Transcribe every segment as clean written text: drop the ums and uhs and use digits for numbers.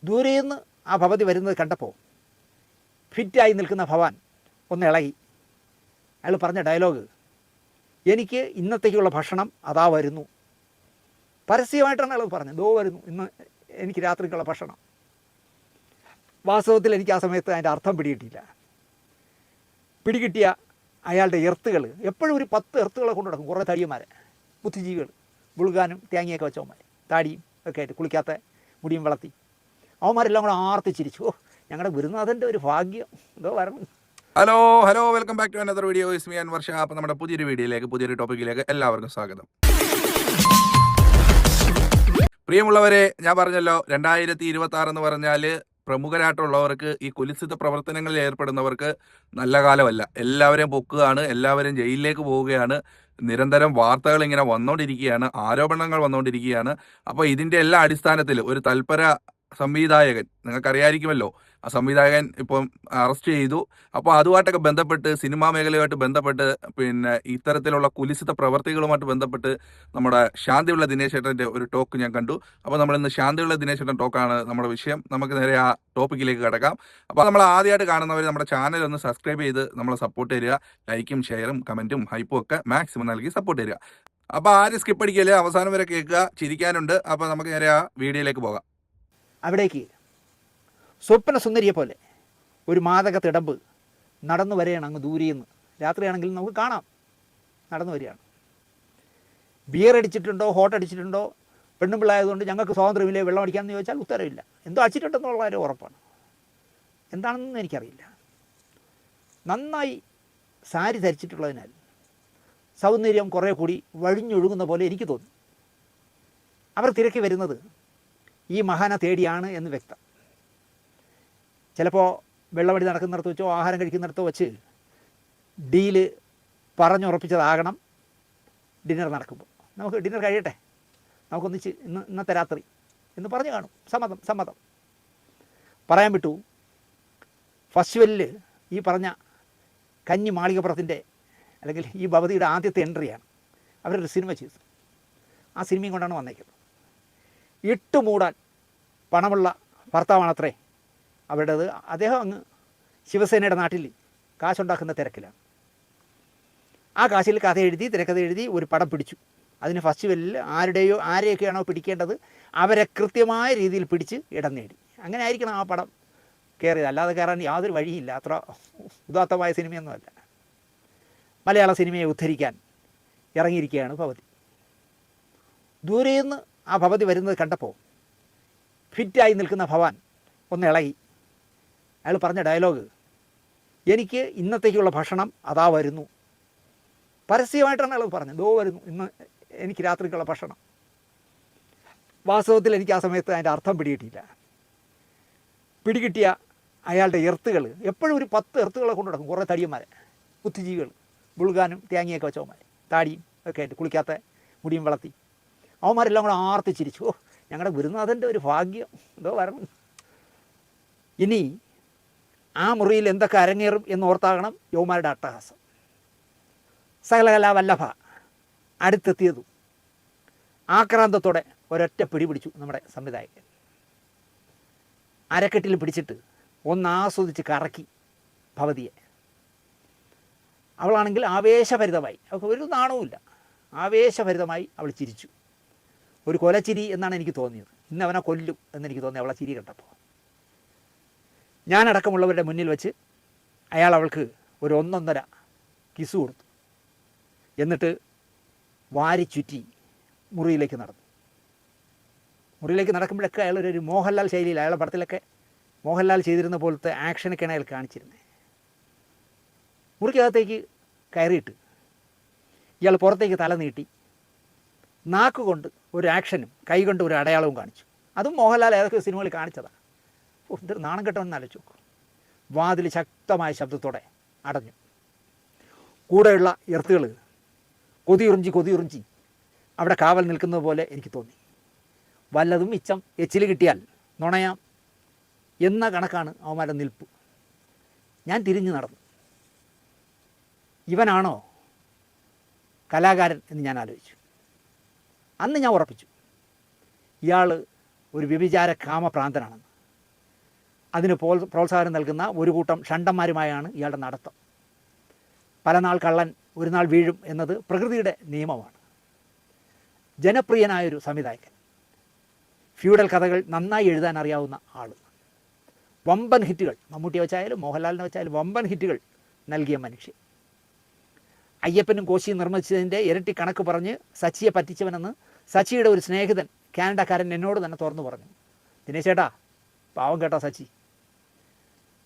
ദൂരേന്ന് ആ ഭവതി വരുന്നത് കണ്ടപ്പോൾ ഫിറ്റായി നിൽക്കുന്ന ഭവാൻ ഒന്ന് ഇളകി. അയാൾ പറഞ്ഞ ഡയലോഗ്, എനിക്ക് ഇന്നത്തേക്കുള്ള ഭക്ഷണം അതാ വരുന്നു. പരസ്യമായിട്ടാണ് അയാൾ പറഞ്ഞത്, ദോ വരുന്നു ഇന്ന് എനിക്ക് രാത്രിക്കുള്ള ഭക്ഷണം. വാസ്തവത്തിൽ എനിക്ക് ആ സമയത്ത് അതിൻ്റെ അർത്ഥം പിടികിട്ടിയില്ല. പിടികിട്ടിയ അയാളുടെ എർത്തുകൾ എപ്പോഴും ഒരു 10 എർത്തുകളെ കൊണ്ടു നടക്കും. കുറേ തടിയന്മാരെ, ബുദ്ധിജീവികൾ, ബുളുകാനും തേങ്ങയൊക്കെ വെച്ചവന്മാർ, താടിയും ഒക്കെ ആയിട്ട്, കുളിക്കാത്ത മുടിയും വളർത്തി. അവന്മാരെല്ലാം കൂടെ ആർത്തിച്ചിരിച്ചു. ഓ, ഞങ്ങളുടെ ഗുരുനാഥൻ്റെ ഒരു ഭാഗ്യം, എന്തോ വരണം. Hello welcome back to another video. Is me Anwar Shah. അപ്പോൾ നമ്മുടെ പുതിയൊരു വീഡിയോയിലേക്ക്, പുതിയൊരു ടോപ്പിക്കിലേക്ക് എല്ലാവർക്കും സ്വാഗതം. പ്രിയമുള്ളവരെ, ഞാൻ പറഞ്ഞല്ലോ 2026 എന്ന് പറഞ്ഞാൽ പ്രമുഖരായിട്ടുള്ളവർക്ക്, ഈ കുലിസിത പ്രവർത്തനങ്ങളിൽ ഏർപ്പെടുന്നവർക്ക് നല്ല കാലമല്ല. എല്ലാവരെയും പൊക്കുകയാണ്, എല്ലാവരും ജയിലിലേക്ക് പോവുകയാണ്. നിരന്തരം വാർത്തകൾ ഇങ്ങനെ വന്നുകൊണ്ടിരിക്കുകയാണ്, ആരോപണങ്ങൾ വന്നുകൊണ്ടിരിക്കുകയാണ്. അപ്പോൾ ഇതിൻ്റെ എല്ലാ അടിസ്ഥാനത്തിൽ ഒരു തൽപര സംവിധായകൻ, നിങ്ങൾക്കറിയായിരിക്കുമല്ലോ, ആ സംവിധായകൻ ഇപ്പം അറസ്റ്റ് ചെയ്തു. അപ്പോൾ അതുമായിട്ടൊക്കെ ബന്ധപ്പെട്ട്, സിനിമാ മേഖലയുമായിട്ട് ബന്ധപ്പെട്ട്, പിന്നെ ഇത്തരത്തിലുള്ള കുലിസിത പ്രവർത്തികളുമായിട്ട് ബന്ധപ്പെട്ട് നമ്മുടെ ശാന്തിയുള്ള ദിനേശേട്ടൻ്റെ ഒരു ടോക്ക് ഞാൻ കണ്ടു. അപ്പോൾ നമ്മളിന്ന് ശാന്തിയുള്ള ദിനേശേട്ടൻ ടോക്കാണ് നമ്മുടെ വിഷയം. നമുക്ക് നേരെ ആ ടോപ്പിക്കിലേക്ക് കിടക്കാം. അപ്പോൾ നമ്മൾ ആദ്യമായിട്ട് കാണുന്നവർ നമ്മുടെ ചാനൽ ഒന്ന് സബ്സ്ക്രൈബ് ചെയ്ത് നമ്മളെ സപ്പോർട്ട് തരിക. ലൈക്കും ഷെയറും കമൻറ്റും ഹൈപ്പും ഒക്കെ മാക്സിമം നൽകി സപ്പോർട്ട് തരിക. അപ്പോൾ ആരും സ്കിപ്പ് അടിക്കല്, അവസാനം വരെ കേൾക്കുക, ചിരിക്കാനുണ്ട്. അപ്പോൾ നമുക്ക് നേരെ ആ വീഡിയോയിലേക്ക് പോകാം. അവിടേക്ക് സ്വപ്ന സുന്ദരിയെ പോലെ ഒരു മാദക തിടമ്പ് നടന്നു വരികയാണ് അങ്ങ് ദൂരെയെന്ന്. രാത്രിയാണെങ്കിൽ നമുക്ക് കാണാം, നടന്നു വരികയാണ്. ബിയർ അടിച്ചിട്ടുണ്ടോ, ഹോട്ട് അടിച്ചിട്ടുണ്ടോ, പെണ്ണും പിള്ളായതുകൊണ്ട് ഞങ്ങൾക്ക് സ്വാതന്ത്ര്യമില്ലേ, വെള്ളം അടിക്കാമെന്ന് ചോദിച്ചാൽ ഉത്തരവില്ല. എന്തോ അടിച്ചിട്ടുണ്ടെന്നുള്ള കാര്യം ഉറപ്പാണ്. എന്താണെന്ന് എനിക്കറിയില്ല. നന്നായി സാരി ധരിച്ചിട്ടുള്ളതിനാൽ സൗന്ദര്യം കുറേ കൂടി വഴിഞ്ഞൊഴുകുന്ന പോലെ എനിക്ക് തോന്നി. അവർ തിരക്കി വരുന്നത് ഈ മഹാനെ തേടിയാണ് എന്ന് വ്യക്തം. ചിലപ്പോൾ വെള്ളമടി നടക്കുന്നിടത്ത് വെച്ചോ, ആഹാരം കഴിക്കുന്നിടത്തോ വെച്ച് ഡീല് പറഞ്ഞുറപ്പിച്ചതാകണം. ഡിന്നർ നടക്കുമ്പോൾ നമുക്ക് ഡിന്നർ കഴിയട്ടെ, നമുക്കൊന്നിച്ച് ഇന്നത്തെ രാത്രി എന്ന് പറഞ്ഞു കാണും. സമ്മതം പറയാൻ വിട്ടു. ഫെസ്റ്റിവലിൽ ഈ പറഞ്ഞ കഞ്ഞി മാളികപ്പുറത്തിൻ്റെ അല്ലെങ്കിൽ ഈ ഭവതിയുടെ ആദ്യത്തെ എൻട്രിയാണ്. അവരൊരു സിനിമ ചെയ്തു. ആ സിനിമയും കൊണ്ടാണ് വന്നേക്കുന്നത്. ഇട്ടുമൂടാൻ പണമുള്ള ഭർത്താവാണത്രേ അവരുടേത്. അദ്ദേഹം അങ്ങ് ശിവസേനയുടെ നാട്ടിൽ കാശുണ്ടാക്കുന്ന തിരക്കിലാണ്. ആ കാശിൽ കഥ എഴുതി, തിരക്കഥ എഴുതി ഒരു പടം പിടിച്ചു. അതിന് ഫെസ്റ്റിവലിൽ ആരെയൊക്കെയാണോ പിടിക്കേണ്ടത് അവരെ കൃത്യമായ രീതിയിൽ പിടിച്ച് ഇടം നേടി. അങ്ങനെ ആയിരിക്കണം ആ പടം കയറിയത്. അല്ലാതെ കയറാൻ യാതൊരു വഴിയില്ല. അത്ര ഉദാത്തമായ സിനിമയൊന്നുമല്ല. മലയാള സിനിമയെ ഉദ്ധരിക്കാൻ ഇറങ്ങിയിരിക്കുകയാണ് ഭവതി. ദൂരേന്ന് ആ ഭവതി വരുന്നത് കണ്ടപ്പോൾ ഫിറ്റായി നിൽക്കുന്ന ഭവാൻ ഒന്ന് ഇളകി. അയാൾ പറഞ്ഞ ഡയലോഗ്, എനിക്ക് ഇന്നത്തേക്കുള്ള ഭക്ഷണം അതാ വരുന്നു. പരസ്യമായിട്ടാണ് അയാൾ പറഞ്ഞത്, ദോ വരുന്നു ഇന്ന് എനിക്ക് രാത്രിക്കുള്ള ഭക്ഷണം. വാസ്തവത്തിൽ എനിക്ക് ആ സമയത്ത് അതിൻ്റെ അർത്ഥം പിടികിട്ടിയില്ല. പിടികിട്ടിയ അയാളുടെ എർത്തുകൾ എപ്പോഴും ഒരു 10 എർത്തുകളെ കൊണ്ടു നടക്കും. കുറേ തടിയന്മാരെ, ബുദ്ധിജീവികൾ, ബുളുകാനും തേങ്ങയൊക്കെ വെച്ചവന്മാർ, താടിയും ഒക്കെ ആയിട്ട്, കുളിക്കാത്ത മുടിയും വളർത്തി. അവന്മാരെല്ലാം കൂടെ ആർത്തിച്ചിരിച്ചു. ഓ, ഞങ്ങളുടെ ഗുരുനാഥൻ്റെ ഒരു ഭാഗ്യം, എന്തോ വരണം. ഇനി ആ മുറിയിൽ എന്തൊക്കെ അരങ്ങേറും എന്നോർത്താകണം യൗമാരുടെ അട്ടഹാസം. സകലകലാ വല്ലഭ അടുത്തെത്തിയതും ആക്രാന്തത്തോടെ ഒരൊറ്റ പിടി പിടിച്ചു നമ്മുടെ സംവിധായകൻ. അരക്കെട്ടിൽ പിടിച്ചിട്ട് ഒന്ന് ആസ്വദിച്ച് കറക്കി ഭവതിയെ. അവളാണെങ്കിൽ ആവേശഭരിതമായി, അവൾക്ക് ഒരു നാണവുമില്ല, ആവേശഭരിതമായി അവൾ ചിരിച്ചു. ഒരു കൊലച്ചിരി എന്നാണ് എനിക്ക് തോന്നിയത്. ഇന്ന് അവനെ കൊല്ലും എന്നെനിക്ക് തോന്നി അവളെ ചിരി കണ്ടപ്പോൾ. ഞാനടക്കമുള്ളവരുടെ മുന്നിൽ വെച്ച് അയാൾ അവൾക്ക് ഒരു 1.5 കിസ് കൊടുത്തു. എന്നിട്ട് വാരി ചുറ്റി മുറിയിലേക്ക് നടന്നു. മുറിയിലേക്ക് നടക്കുമ്പോഴൊക്കെ അയാളൊരു മോഹൻലാൽ ശൈലിയിൽ, അയാളുടെ പടത്തിലൊക്കെ മോഹൻലാൽ ചെയ്തിരുന്ന പോലത്തെ ആക്ഷനൊക്കെയാണ് അയാൾ കാണിച്ചിരുന്നത്. മുറിക്കകത്തേക്ക് കയറിയിട്ട് ഇയാൾ പുറത്തേക്ക് തല നീട്ടി നാക്കുകൊണ്ട് ഒരു ആക്ഷനും കൈകൊണ്ട് ഒരു അടയാളവും കാണിച്ചു. അതും മോഹൻലാൽ ഏതൊക്കെ സിനിമകളിൽ കാണിച്ചതാണ്. എന്തൊരു നാണം കെട്ടണമെന്ന് ആലോചിച്ചു നോക്കും. വാതിൽ ശക്തമായ ശബ്ദത്തോടെ അടഞ്ഞു. കൂടെയുള്ള എർത്തുകൾ കൊതിയുറിഞ്ചി അവിടെ കാവൽ നിൽക്കുന്നത് പോലെ എനിക്ക് തോന്നി. വല്ലതും മിച്ചം എച്ചിൽ കിട്ടിയാൽ നുണയാം എന്ന കണക്കാണ് അവന്മാരുടെ നിൽപ്പ്. ഞാൻ തിരിഞ്ഞു നടന്നു. ഇവനാണോ കലാകാരൻ എന്ന് ഞാൻ ആലോചിച്ചു. അന്ന് ഞാൻ ഉറപ്പിച്ചു ഇയാൾ ഒരു വ്യഭിചാര കാമപ്രാന്തനാണെന്ന്. അതിന് പ്രോത്സാഹനം നൽകുന്ന ഒരു കൂട്ടം ഷണ്ടന്മാരുമായാണ് ഇയാളുടെ നടത്തം. പല നാൾ കള്ളൻ ഒരു നാൾ വീഴും എന്നത് പ്രകൃതിയുടെ നിയമമാണ്. ജനപ്രിയനായൊരു സംവിധായകൻ, ഫ്യൂഡൽ കഥകൾ നന്നായി എഴുതാൻ അറിയാവുന്ന ആൾ, വമ്പൻ ഹിറ്റുകൾ, മമ്മൂട്ടിയെ വെച്ചായാലും മോഹൻലാലിനെ വെച്ചായാലും വമ്പൻ ഹിറ്റുകൾ നൽകിയ മനുഷ്യൻ, അയ്യപ്പനും കോശിയും നിർമ്മിച്ചതിൻ്റെ ഇരട്ടി കണക്ക് പറഞ്ഞ് സച്ചിയെ പറ്റിച്ചവനെന്ന് സച്ചിയുടെ ഒരു സ്നേഹിതൻ കാനഡക്കാരൻ എന്നോട് തന്നെ തുറന്നു പറഞ്ഞു. ദിനേശ് ചേട്ടാ, പാവം കേട്ടോ സച്ചി,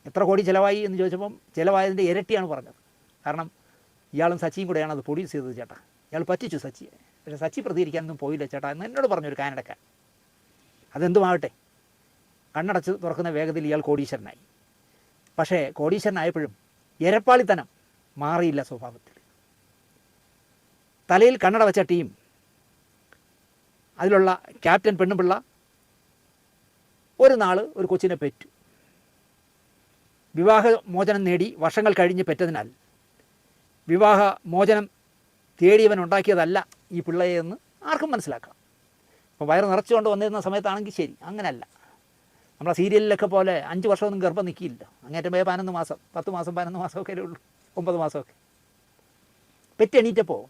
എത്ര കോടി ചിലവായി എന്ന് ചോദിച്ചപ്പം ചിലവായതിൻ്റെ ഇരട്ടിയാണ് പറഞ്ഞത്. കാരണം ഇയാളും സച്ചിയും കൂടെയാണ് അത് പ്രൊഡ്യൂസ് ചെയ്തത് ചേട്ടാ, ഇയാൾ പറ്റിച്ചു സച്ചിയെ. പക്ഷേ സച്ചി പ്രതികരിക്കാനൊന്നും പോയില്ല ചേട്ടാ എന്ന് എന്നോട് പറഞ്ഞൊരു കാനഡക്കാരൻ. അതെന്തുമാകട്ടെ, കണ്ണടച്ച് തുറക്കുന്ന വേഗത്തിൽ ഇയാൾ കോടീശ്വരനായി. പക്ഷേ കോടീശ്വരനായപ്പോഴും എരപ്പാളിത്തനം മാറിയില്ല സ്വഭാവത്തിൽ. തലയിൽ കണ്ണട വെച്ച ടീം, അതിലുള്ള ക്യാപ്റ്റൻ പെണ്ണുപിള്ള ഒരു നാൾ ഒരു കൊച്ചിനെ പെറ്റു. വിവാഹമോചനം നേടി വർഷങ്ങൾ കഴിഞ്ഞ് പെറ്റതിനാൽ വിവാഹമോചനം തേടിയവൻ ഉണ്ടാക്കിയതല്ല ഈ പിള്ളയെന്ന് ആർക്കും മനസ്സിലാക്കാം. ഇപ്പോൾ വയറ് നിറച്ചുകൊണ്ട് വന്നിരുന്ന സമയത്താണെങ്കിൽ ശരി, അങ്ങനല്ല. നമ്മളെ സീരിയലിലൊക്കെ പോലെ 5 വർഷമൊന്നും ഗർഭം നിൽക്കില്ല. അങ്ങേറ്റം പോയ 11 മാസം, 10 മാസം, 11 മാസമൊക്കെ ഉള്ളൂ, 9 മാസമൊക്കെ. പെറ്റെണീറ്റപ്പോൾ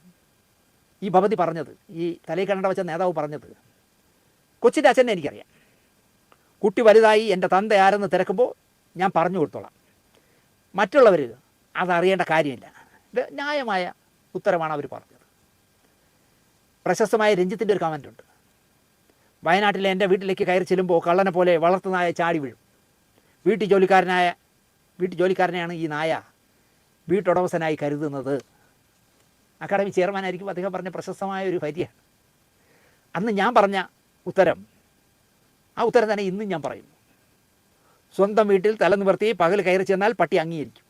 ഈ ഭവതി പറഞ്ഞത്, ഈ തലയിൽ കണ്ണട വെച്ച നേതാവ് പറഞ്ഞത്, കൊച്ചിൻ്റെ അച്ഛനെ എനിക്കറിയാം, കുട്ടി വലുതായി എൻ്റെ തന്ത ആരെന്ന് തിരക്കുമ്പോൾ ഞാൻ പറഞ്ഞു കൊടുത്തോളാം, മറ്റുള്ളവർ അതറിയേണ്ട കാര്യമില്ല. ഇത് ന്യായമായ ഉത്തരമാണ് അവർ പറഞ്ഞത്. പ്രശസ്തമായ രഞ്ജിത്തിൻ്റെ ഒരു കമൻ്റ് ഉണ്ട്, വയനാട്ടിലെ എൻ്റെ വീട്ടിലേക്ക് കയറി ചെല്ലുമ്പോൾ കള്ളനെ പോലെ വളർത്തുനായ ചാടി വീഴും. വീട്ടുജോലിക്കാരനെയാണ് ഈ നായ വീട്ടുടമസ്ഥനായി കരുതുന്നത്. അക്കാഡമി ചെയർമാനായിരിക്കും അദ്ദേഹം പറഞ്ഞ പ്രശസ്തമായ ഒരു വരിയാണ്. അന്ന് ഞാൻ പറഞ്ഞ ഉത്തരം, ആ ഉത്തരം തന്നെ ഇന്നും ഞാൻ പറയുന്നു. സ്വന്തം വീട്ടിൽ തല നിവർത്തി പകൽ കയറി ചെന്നാൽ പട്ടി അംഗീകരിക്കും,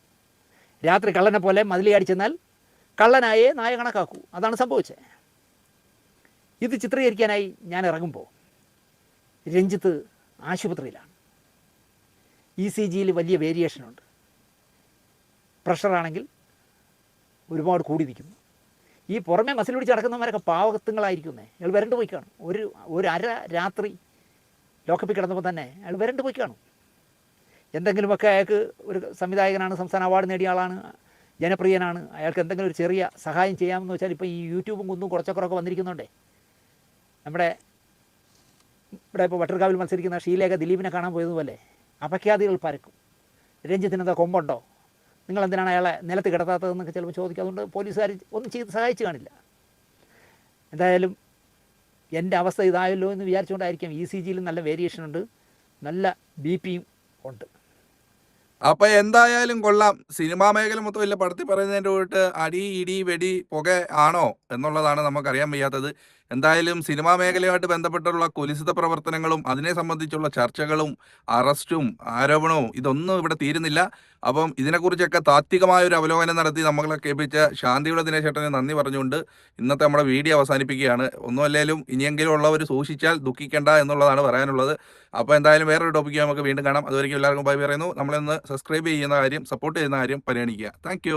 രാത്രി കള്ളനെ പോലെ മതിലിയാടി ചെന്നാൽ കള്ളനായേ നായ കണക്കാക്കൂ. അതാണ് സംഭവിച്ചത്. ഇത് ചിത്രീകരിക്കാനായി ഞാൻ ഇറങ്ങുമ്പോൾ രഞ്ജിത്ത് ആശുപത്രിയിലാണ്. ECGയിൽ വലിയ വേരിയേഷനുണ്ട്. പ്രഷറാണെങ്കിൽ ഒരുപാട് കൂടി നിൽക്കുന്നു. ഈ പുറമെ മസിൽ പിടിച്ച് നടക്കുന്നവരൊക്കെ പാവകത്തുങ്ങളായിരിക്കുന്നേ. അയാൾ വരണ്ട് പോയി കാണും. ഒരു അര രാത്രി ലോക്കപ്പിൽ കിടന്നപ്പോൾ തന്നെ അയാൾ വരണ്ട് പോയി കാണും. എന്തെങ്കിലുമൊക്കെ അയാൾക്ക്, ഒരു സംവിധായകനാണ്, സംസ്ഥാന അവാർഡ് നേടിയ ആളാണ്, ജനപ്രിയനാണ്, അയാൾക്ക് എന്തെങ്കിലും ഒരു ചെറിയ സഹായം ചെയ്യാമെന്ന് വെച്ചാൽ ഇപ്പോൾ ഈ യൂട്യൂബും കുന്നും കുറച്ചൊക്കെ വന്നിരിക്കുന്നുണ്ടേ. നമ്മുടെ ഇവിടെ ഇപ്പോൾ വട്ടർകാവിൽ മത്സരിക്കുന്ന ഷീലേഖ ദിലീപിനെ കാണാൻ പോയതുപോലെ അപഖ്യാതികൾ പരക്കും. രഞ്ജിത്തിനെന്താ കൊമ്പുണ്ടോ, നിങ്ങളെന്തിനാണ് അയാളെ നിലത്ത് കിടത്താത്തതെന്നൊക്കെ ചിലപ്പോൾ ചോദിക്കും. അതുകൊണ്ട് പോലീസുകാർ ഒന്നും ചെയ്ത് സഹായിച്ചു കാണില്ല. എന്തായാലും എൻ്റെ അവസ്ഥ ഇതായല്ലോ എന്ന് വിചാരിച്ചുകൊണ്ടായിരിക്കും ECGയിലും നല്ല വേരിയേഷൻ ഉണ്ട്, നല്ല BP ഉണ്ട്. അപ്പൊ എന്തായാലും കൊള്ളാം. സിനിമാ മേഖല മൊത്തം ഇല്ല പടത്തിൽ പറയുന്നതിൻ്റെ കൂട്ട് അടി ഇടി വെടി പുക ആണോ എന്നുള്ളതാണ് നമുക്കറിയാൻ വയ്യാത്തത്. എന്തായാലും സിനിമാ മേഖലയുമായിട്ട് ബന്ധപ്പെട്ടുള്ള കുലിസിത പ്രവർത്തനങ്ങളും അതിനെ സംബന്ധിച്ചുള്ള ചർച്ചകളും അറസ്റ്റും ആരോപണവും ഇതൊന്നും ഇവിടെ തീരുന്നില്ല. അപ്പം ഇതിനെക്കുറിച്ചൊക്കെ താത്വികമായ ഒരു അവലോകനം നടത്തി നമ്മളെ കേൾപ്പിച്ച ശാന്തിയുടെ ദിനേശേട്ടനെ നന്ദി പറഞ്ഞുകൊണ്ട് ഇന്നത്തെ നമ്മുടെ വീഡിയോ അവസാനിപ്പിക്കുകയാണ്. ഒന്നുമല്ലേലും ഇനിയെങ്കിലും ഉള്ളവർ സൂക്ഷിച്ചാൽ ദുഃഖിക്കേണ്ട എന്നുള്ളതാണ് പറയാനുള്ളത്. അപ്പോൾ എന്തായാലും വേറൊരു ടോപ്പിക്ക് നമുക്ക് വീണ്ടും കാണാം. അതുവരെയ്ക്കും എല്ലാവർക്കും ബൈ പറയുന്നു. നമ്മളിന്ന് സബ്സ്ക്രൈബ് ചെയ്യുന്ന കാര്യം, സപ്പോർട്ട് ചെയ്യുന്ന കാര്യം പരിഗണിക്കുക. താങ്ക്